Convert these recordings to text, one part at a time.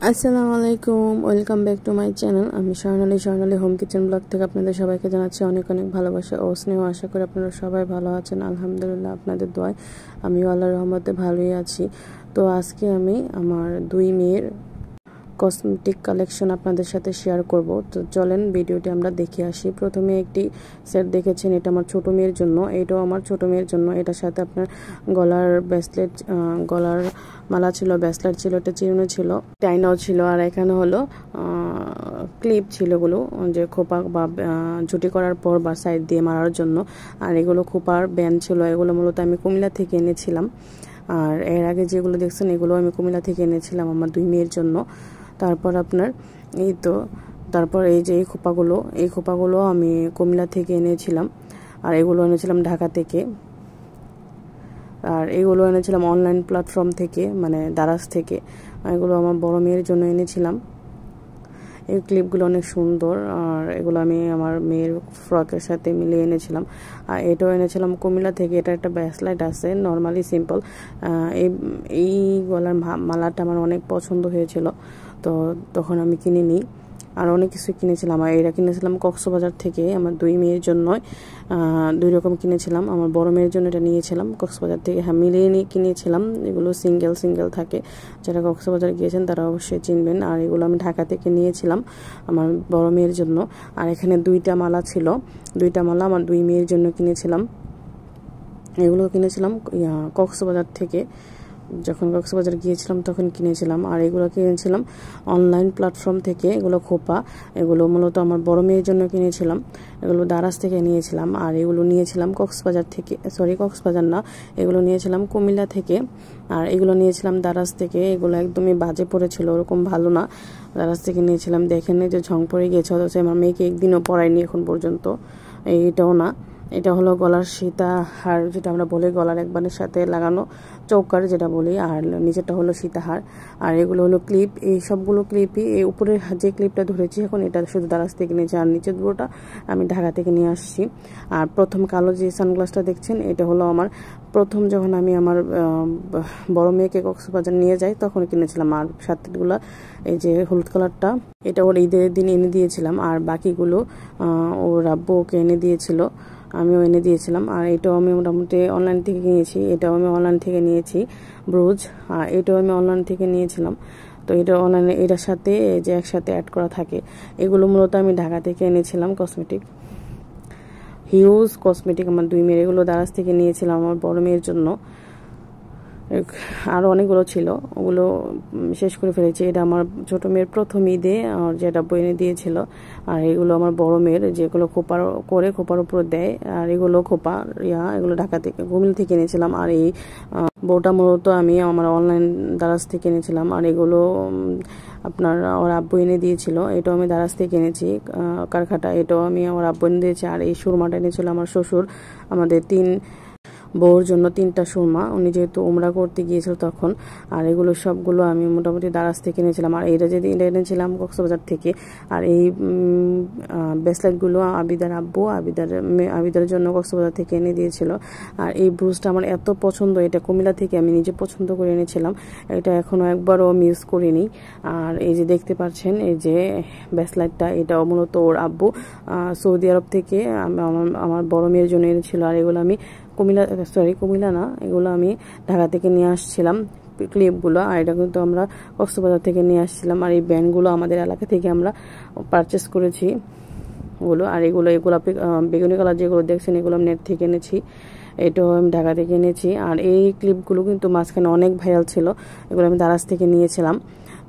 আসসালামু আলাইকুম, welcome back to my channel. আমি স্বর্ণালী হোম কিচেন ব্লগ থেকে আপনাদের সবাইকে জানাচ্ছি অনেক অনেক ভালোবাসা ও স্নেহ। আশা করি আপনারা সবাই ভালো আছেন। আলহামদুলিল্লাহ, আপনাদের দোয়ায় আমিও আল্লাহর রহমতে ভালোই আছি। তো আজকে আমি আমার দুই মেয়ের কসমেটিক কালেকশন আপনাদের সাথে শেয়ার করব। তো চলেন ভিডিওটি আমরা দেখে আসি। প্রথমে একটি সেট দেখেছেন, এটা আমার ছোট মেয়ের জন্য, এটাও আমার ছোট মেয়ের জন্য। এটার সাথে আপনার গলার ব্রেসলেট, গলার মালা ছিল, ব্রেসলেট ছিল, এটা চিরুনি ছিল, টাইনাও ছিল, আর এখানে হলো ক্লিপ ছিল, এগুলো যে খোপা বা ঝুটি করার পর বা সাইড দিয়ে মারার জন্য। আর এগুলো খোপার ব্যান্ড ছিল, এগুলো মূলত আমি কুমিল্লা থেকে এনেছিলাম। আর এর আগে যেগুলো দেখছেন এগুলো আমি কুমিল্লা থেকে এনেছিলাম আমার দুই মেয়ের জন্য। তারপর আপনার তারপর এই যে এই খোপাগুলো আমি কুমিল্লা থেকে এনেছিলাম। আর এগুলো এনেছিলাম ঢাকা থেকে। আর এগুলো এনেছিলাম অনলাইন প্ল্যাটফর্ম থেকে, মানে দারাজ থেকে। এগুলো আমার বড় মেয়ের জন্য এনেছিলাম। এই ক্লিপগুলো অনেক সুন্দর, আর এগুলো আমি আমার মেয়ের ফ্রকের সাথে মিলিয়ে এনেছিলাম। আর এটাও এনেছিলাম কুমিল্লা থেকে। এটা একটা ব্রেসলেট আছে, নর্মালি সিম্পল। এই গলার মালাটা আমার অনেক পছন্দ হয়েছিল, তো তখন আমি কিনে নিই। আর অনেক কিছু কিনেছিলাম। আর এটা কিনেছিলাম কক্সবাজার থেকে আমার দুই মেয়ের জন্য। দুই রকম কিনেছিলাম। আমার বড় মেয়ের জন্য এটা নিয়েছিলাম কক্সবাজার থেকে, হ্যাঁ মিলিয়ে নিয়ে কিনেছিলাম। এগুলো সিঙ্গেল থাকে, যারা কক্সবাজার গিয়েছেন তারা অবশ্যই চিনবেন। আর এগুলো আমি ঢাকা থেকে নিয়েছিলাম আমার বড় মেয়ের জন্য। আর এখানে দুইটা মালা ছিল, দুইটা মালা আমার দুই মেয়ের জন্য কিনেছিলাম। এগুলো কিনেছিলাম কক্সবাজার থেকে, যখন কক্সবাজার গিয়েছিলাম তখন কিনেছিলাম। আর এগুলো কিনেছিলাম অনলাইন প্ল্যাটফর্ম থেকে। এগুলো খোপা, এগুলো মূলত আমার বড় মেয়ের জন্য কিনেছিলাম। এগুলো দারাজ থেকে নিয়েছিলাম। আর এগুলো নিয়েছিলাম কক্সবাজার থেকে, কক্সবাজার না, এগুলো নিয়েছিলাম কুমিল্লা থেকে। আর এগুলো নিয়েছিলাম দারাজ থেকে। এগুলো একদমই বাজে পড়েছিল, ওরকম ভালো না। দারাজ থেকে নিয়েছিলাম, দেখেন যে ঝং পড়ে গিয়েছে, অথচ আমার মেয়েকে একদিনও পরাইনি এখন পর্যন্ত। এইটাও না, এটা হলো গলার সীতাহার, যেটা আমরা বলি গলার একবারের সাথে লাগানো চৌকার যেটা বলি। আর নিচেরটা হলো সীতাহার। আর এগুলো হলো ক্লিপ। এই সবগুলো ক্লিপই, এই উপরের যে ক্লিপটা ধরেছি এখন, এটা শুধু দারাজ থেকে নিয়েছি। আর নিচের দুটোটা আমি ঢাকা থেকে নিয়ে আসছি। আর প্রথম কালো যে সানগ্লাসটা দেখছেন, এটা হলো আমার প্রথম যখন আমি আমার বড় মেয়েকে কক্সবাজার নিয়ে যাই তখন কিনেছিলাম। আর সাতগুলো এই যে হলুদ কালারটা, এটা ওর ঈদের দিন এনে দিয়েছিলাম। আর বাকিগুলো ওর আব্বু ওকে এনে দিয়েছিল, আমিও এনে দিয়েছিলাম। আর এটাও আমি মোটামুটি অনলাইন থেকে কিনেছি। এটাও আমি অনলাইন থেকে নিয়েছি, ব্রুজ। আর এটাও আমি অনলাইন থেকে নিয়েছিলাম। তো এটা অনলাইনে, এটার সাথে যে একসাথে অ্যাড করা থাকে। এগুলো মূলত আমি ঢাকা থেকে এনেছিলাম কসমেটিক, হিউজ কসমেটিক আমার দুই মেয়ের। এগুলো দারাজ থেকে নিয়েছিলাম আমার বড় মেয়ের জন্য। আরও অনেকগুলো ছিল, ওগুলো শেষ করে ফেলেছি। এটা আমার ছোট মেয়ের প্রথম ঈদে আর যেটা বই এনে দিয়েছিল। আর এগুলো আমার বড় মেয়ের, যেগুলো খোপার উপর দেয়। আর এগুলো খোপা এগুলো ঢাকা থেকে, কুমিল্লা থেকে এনেছিলাম। আর এই বউটা মূলত আমি আমার অনলাইন দারাজ থেকে এনেছিলাম। আর এগুলো আপনার আমার আব্বু এনে দিয়েছিল। এটাও আমি দারাজ থেকে এনেছি, কারখাটা। এটাও আমি আমার আব্বু এনে দিয়েছি। আর এই সুরমাটা এনেছিল আমার শ্বশুর, আমাদের বউর জন্য 3টা সুরমা, উনি যেহেতু উমরা করতে গিয়েছিল তখন। আর এগুলো সবগুলো আমি মোটামুটি দারাজ থেকে এনেছিলাম। আর এটা এনেছিলাম কক্সবাজার থেকে। আর এই ব্রেসলেটগুলো আবিদার আব্বু আবিদার জন্য কক্সবাজার থেকে এনে দিয়েছিল। আর এই ব্রুজটা আমার এত পছন্দ, এটা কুমিল্লা থেকে আমি নিজে পছন্দ করে এনেছিলাম। এটা এখনও একবারও মিস করিনি। আর এই যে দেখতে পাচ্ছেন এই যে ব্রেসলেটটা, এটাও মূলত ওর আব্বু সৌদি আরব থেকে আমার বড় মেয়ের জন্য এনেছিল। আর এগুলো আমি কুমিল্লা না, এগুলো আমি ঢাকা থেকে নিয়ে আসছিলাম ক্লিপগুলো। আর এটা কিন্তু আমরা কক্সবাজার থেকে নিয়ে আসছিলাম। আর এই ব্যান্ডগুলো আমাদের এলাকা থেকে আমরা পারচেস করেছি ওগুলো। আর এগুলো বেগুনি কালার যেগুলো দেখছেন, এগুলো আমি নেট থেকে এনেছি। এটাও আমি ঢাকা থেকে এনেছি। আর এই ক্লিপগুলো কিন্তু মাঝখানে অনেক ভাইরাল ছিল, এগুলো আমি দারাজ থেকে নিয়েছিলাম।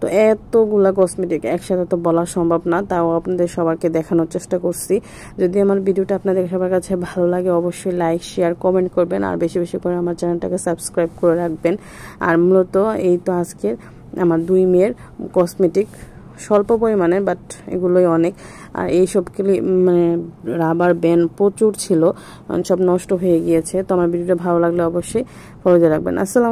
তো এতগুলা কসমেটিক একসাথে তো বলা সম্ভব না, তাও আপনাদের সবাইকে দেখানোর চেষ্টা করছি। যদি আমার ভিডিওটা আপনাদের সবার কাছে ভালো লাগে অবশ্যই লাইক, শেয়ার, কমেন্ট করবেন। আর বেশি বেশি করে আমার চ্যানেলটাকে সাবস্ক্রাইব করে রাখবেন। আর মূলত এই তো আজকের আমার দুই মেয়ের কসমেটিক, স্বল্প পরিমাণে, বাট এগুলোই অনেক। আর এইসব মানে রাবার ব্যান্ড প্রচুর ছিল, সব নষ্ট হয়ে গিয়েছে। তো আমার ভিডিওটা ভালো লাগলে অবশ্যই ফলো দিয়ে রাখবেন। আসসালাম।